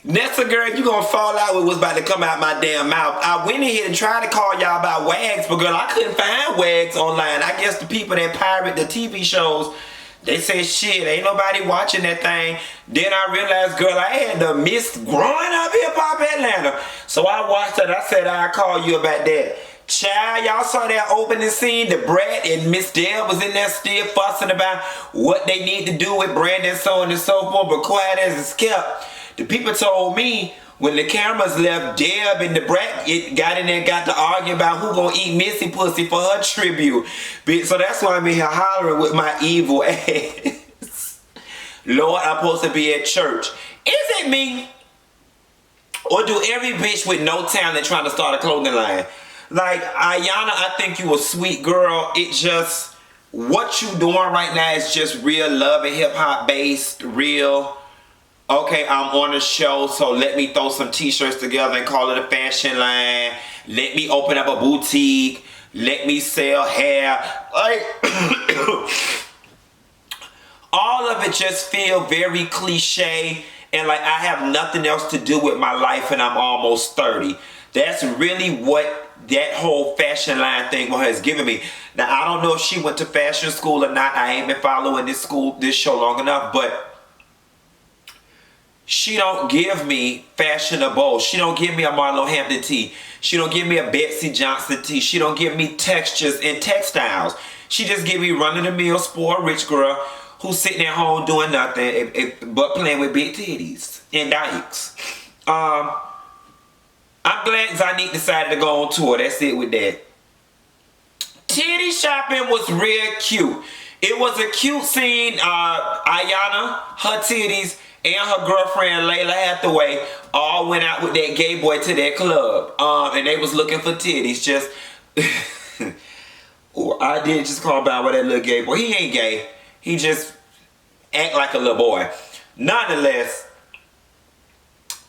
Nessa girl, you gonna fall out with what's about to come out my damn mouth. I went in here and tried to call y'all about wags, but girl, I couldn't find wags online. I guess the people that pirate the TV shows, they say shit, ain't nobody watching that thing. Then I realized, girl, I had to miss growing up hip hop Atlanta. So I watched it. I said I'd call you about that. Child, y'all saw that opening scene. The Brat and Miss Deb was in there still fussing about what they need to do with Brandon, so on and so forth, but quiet as it's kept. The people told me when the cameras left, Deb and the Brat got in there and got to argue about who gonna eat Missy pussy for her tribute. So that's why I'm in here hollering with my evil ass. Lord, I'm supposed to be at church. Is it me? Or do every bitch with no talent trying to start a clothing line? Like, Ayana, I think you a sweet girl. It just, what you doing right now is just real love and hip hop based, real. Okay, I'm on a show, so let me throw some t-shirts together and call it a fashion line. Let me open up a boutique. Let me sell hair. Like, all of it just feel very cliche, and like I have nothing else to do with my life and I'm almost 30. That's really what that whole fashion line thing has given me. Now, I don't know if she went to fashion school or not. I ain't been following this show long enough, but she don't give me fashionable. She don't give me a Marlo Hampton tee. She don't give me a Betsy Johnson tee. She don't give me textures and textiles. She just give me run-of-the-mill sport rich girl who's sitting at home doing nothing but playing with big titties and dykes. I'm glad Zanique decided to go on tour. That's it with that. Titty shopping was real cute. It was a cute scene. Ayana, her titties, and her girlfriend Layla Hathaway all went out with that gay boy to that club. And they was looking for titties. Just, I did just call by with that little gay boy. He ain't gay. He just act like a little boy. Nonetheless,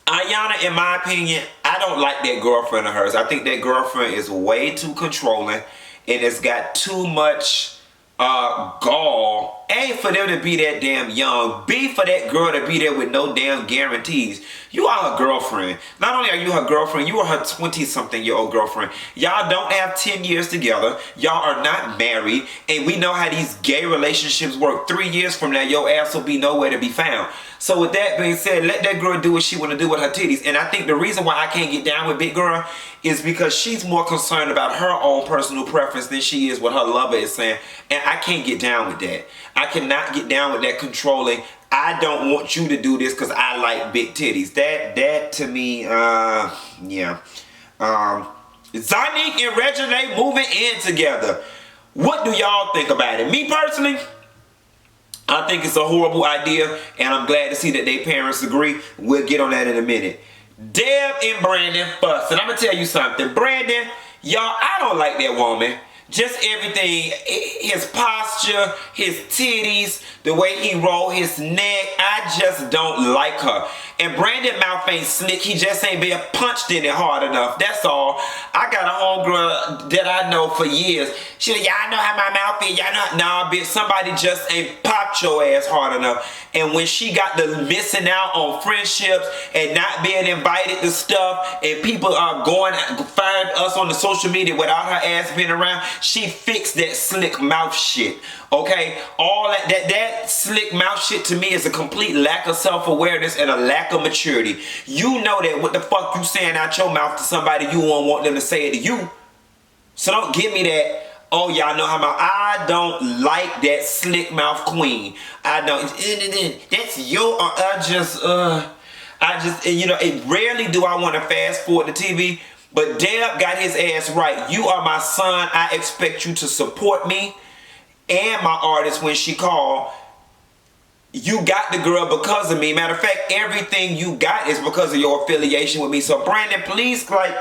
Ayana, in my opinion, I don't like that girlfriend of hers. I think that girlfriend is way too controlling and it's got too much gall. A, for them to be that damn young. B, for that girl to be there with no damn guarantees. You are her girlfriend. Not only are you her girlfriend, you are her 20-something-year-old girlfriend. Y'all don't have 10 years together. Y'all are not married. And we know how these gay relationships work. 3 years from now, your ass will be nowhere to be found. So with that being said, let that girl do what she want to do with her titties. And I think the reason why I can't get down with Big Girl is because she's more concerned about her own personal preference than she is what her lover is saying. And I can't get down with that. I cannot get down with that controlling. I don't want you to do this because I like big titties. That to me, yeah. Zanique and Regine moving in together. What do y'all think about it? Me personally, I think it's a horrible idea, and I'm glad to see that their parents agree. We'll get on that in a minute. Deb and Brandon fuss. And I'm going to tell you something. Brandon, y'all, I don't like that woman. Just everything, his posture, his titties, the way he roll his neck, I just don't like her. And Brandon mouth ain't slick, he just ain't been punched in it hard enough, that's all. I got a homegirl that I know for years. She like, y'all know how my mouth is, y'all know. Nah, bitch, somebody just ain't popped your ass hard enough. And when she got the missing out on friendships and not being invited to stuff, and people are going find us on the social media without her ass being around, she fixed that slick mouth shit. Okay, all that slick mouth shit to me is a complete lack of self-awareness and a lack of maturity. You know that what the fuck you saying out your mouth to somebody, you won't want them to say it to you. So don't give me that, oh y'all know how I don't like that slick mouth queen. I don't, that's your, I just, you know, it rarely do I want to fast forward the TV, but Deb got his ass right. You are my son, I expect you to support me and my artist when she called. You got the girl because of me. Matter of fact, everything you got is because of your affiliation with me. So Brandon, please, like,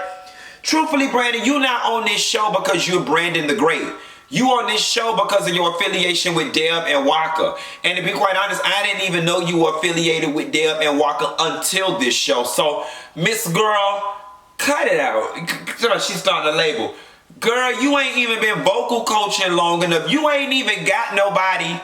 truthfully, Brandon, you not on this show because you're Brandon the Great. You on this show because of your affiliation with Deb and Waka. And to be quite honest, I didn't even know you were affiliated with Deb and Waka until this show. So, Miss Girl, cut it out. She's starting a label. Girl, you ain't even been vocal coaching long enough. You ain't even got nobody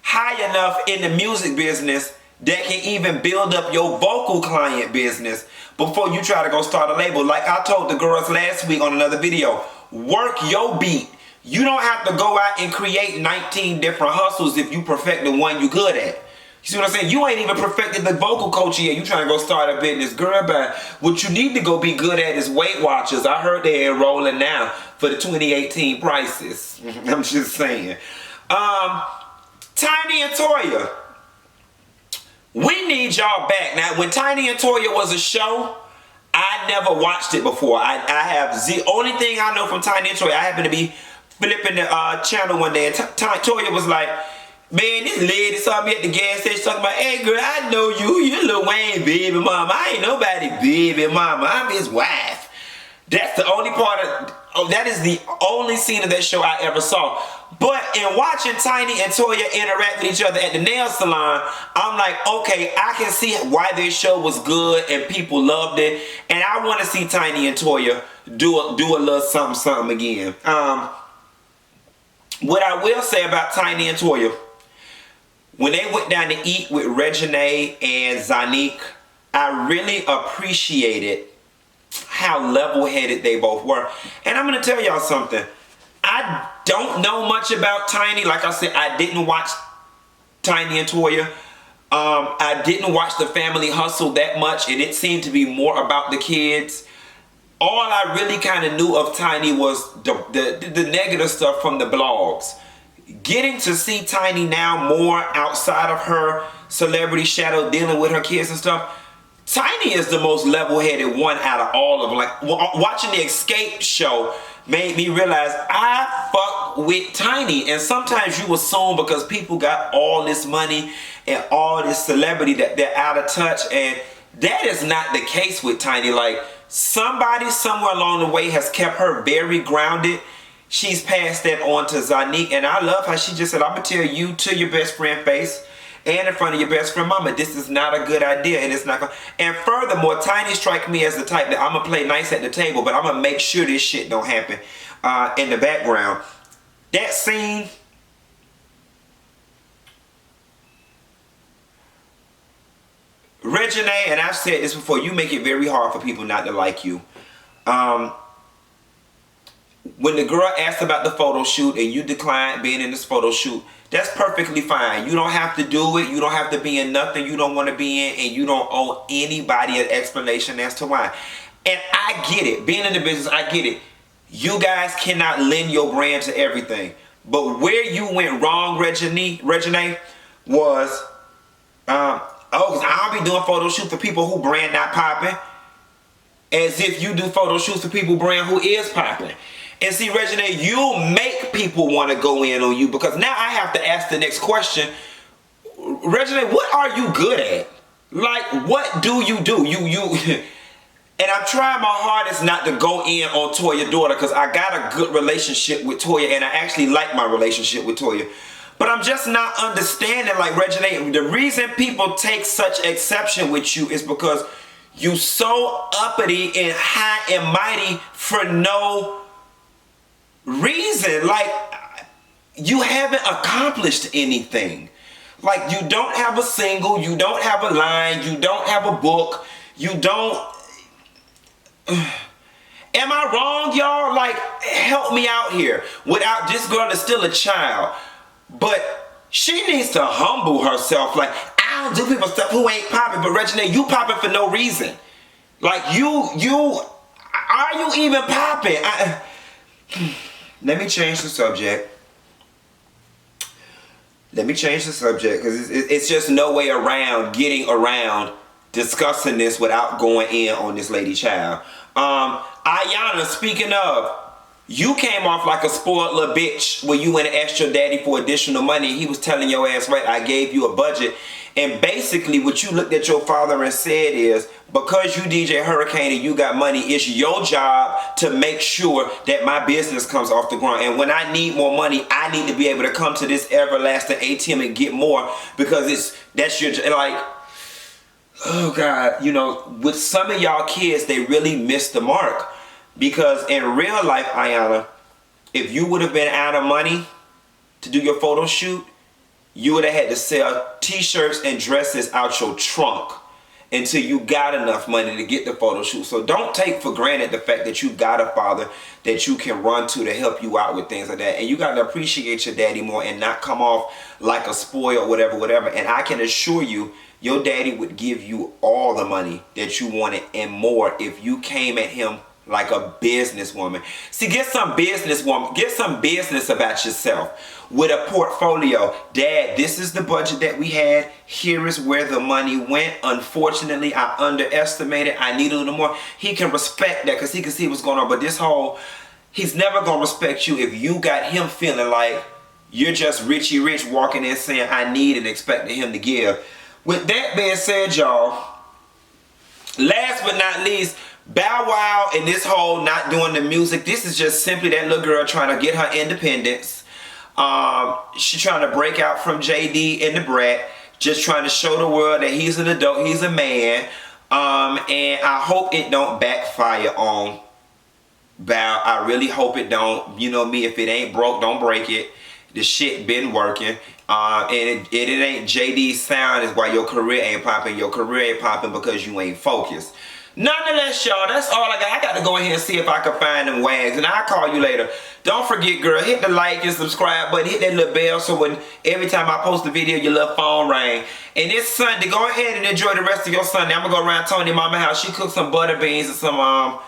high enough in the music business that can even build up your vocal client business before you try to go start a label. Like I told the girls last week on another video, work your beat. You don't have to go out and create 19 different hustles if you perfect the one you good at. You see what I'm saying? You ain't even perfected the vocal coach yet. You trying to go start a business, girl. But what you need to go be good at is Weight Watchers. I heard they're enrolling now for the 2018 prices. I'm just saying. Tiny and Toya, we need y'all back. Now, when Tiny and Toya was a show, I never watched it before. I have the only thing I know from Tiny and Toya, I happened to be flipping the channel one day, and Toya was like, man, this lady saw me at the gas station talking about, hey girl, I know you. You Lil Wayne baby mama. I ain't nobody baby mama. I'm his wife. That's the only part of, that is the only scene of that show I ever saw. But in watching Tiny and Toya interact with each other at the nail salon, I'm like, okay, I can see why this show was good and people loved it. And I want to see Tiny and Toya do a little something again. What I will say about Tiny and Toya, when they went down to eat with Reginae and Zanique, I really appreciated how level-headed they both were. And I'm going to tell y'all something. I don't know much about Tiny. Like I said, I didn't watch Tiny and Toya. I didn't watch The Family Hustle that much, and it seemed to be more about the kids. All I really kind of knew of Tiny was the negative stuff from the blogs. Getting to see Tiny now more outside of her celebrity shadow, dealing with her kids and stuff, Tiny is the most level-headed one out of all of them. Like, watching the Escape show made me realize I fuck with Tiny. And sometimes you assume because people got all this money and all this celebrity that they're out of touch, and that is not the case with Tiny. Like, somebody somewhere along the way has kept her very grounded. She's passed that on to Zanique, and I love how she just said, I'm gonna tell you to your best friend face and in front of your best friend mama, this is not a good idea, and it's not gonna. And furthermore, Tiny strike me as the type that I'm gonna play nice at the table, but I'm gonna make sure this shit don't happen in the background. That scene, Reginae, and I've said this before, you make it very hard for people not to like you. When the girl asked about the photo shoot and you declined being in this photo shoot, that's perfectly fine. You don't have to do it. You don't have to be in nothing you don't want to be in, and you don't owe anybody an explanation as to why. And I get it. Being in the business, I get it. You guys cannot lend your brand to everything. But where you went wrong, Reginae, was, cause I don't be doing photo shoots for people who brand not popping, as if you do photo shoots for people brand who is popping. And see, Reginae, you make people want to go in on you, because now I have to ask the next question. Reginae, what are you good at? Like, what do? And I'm trying my hardest not to go in on Toya's daughter, because I got a good relationship with Toya, and I actually like my relationship with Toya. But I'm just not understanding, like, Reginae, the reason people take such exception with you is because you so uppity and high and mighty for no reason. Like, you haven't accomplished anything. Like, you don't have a single, you don't have a line, you don't have a book, you don't. Am I wrong, y'all? Like, help me out here. Without, this girl is still a child, but she needs to humble herself. Like, I don't do people stuff who ain't popping, but Reginae, you popping for no reason. Like, are you even popping? Let me change the subject. Let me change the subject, because it's just no way around getting around discussing this without going in on this lady child. Ayana, speaking of, you came off like a spoiled little bitch when you went and asked your daddy for additional money. He was telling your ass, right, I gave you a budget. And basically what you looked at your father and said is, because you DJ Hurricane and you got money, it's your job to make sure that my business comes off the ground. And when I need more money, I need to be able to come to this everlasting ATM and get more, because that's your, like, oh God, you know, with some of y'all kids, they really missed the mark. Because in real life, Ayana, if you would have been out of money to do your photo shoot, you would have had to sell t-shirts and dresses out your trunk until you got enough money to get the photo shoot. So don't take for granted the fact that you got a father that you can run to help you out with things like that. And you got to appreciate your daddy more and not come off like a spoiled whatever. And I can assure you, your daddy would give you all the money that you wanted and more if you came at him like a businesswoman. See, get some business about yourself. With a portfolio. Dad, this is the budget that we had. Here is where the money went. Unfortunately, I underestimated. I need a little more. He can respect that because he can see what's going on. But he's never going to respect you if you got him feeling like you're just Richie Rich walking in saying, I need, and expecting him to give. With that being said, y'all, last but not least, Bow Wow and this whole not doing the music, this is just simply that little girl trying to get her independence. She trying to break out from JD and the brat, just trying to show the world that he's an adult, he's a man. And I hope it don't backfire on Bow. I really hope it don't. You know me, if it ain't broke, don't break it. The shit been working. And it ain't JD's sound is why your career ain't popping. Your career ain't popping because you ain't focused. Nonetheless, y'all, that's all I got. I got to go ahead and see if I can find them wags, and I'll call you later. Don't forget, girl, hit the like and subscribe button, hit that little bell so when every time I post a video, your little phone ring. And this Sunday, go ahead and enjoy the rest of your Sunday. I'm going to go around Tony's mama's house. She cooked some butter beans and some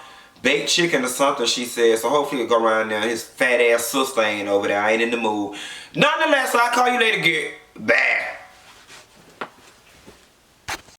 baked chicken or something, she said. So hopefully we'll go around there. His fat ass sister ain't over there. I ain't in the mood. Nonetheless, I'll call you later, girl. Bye.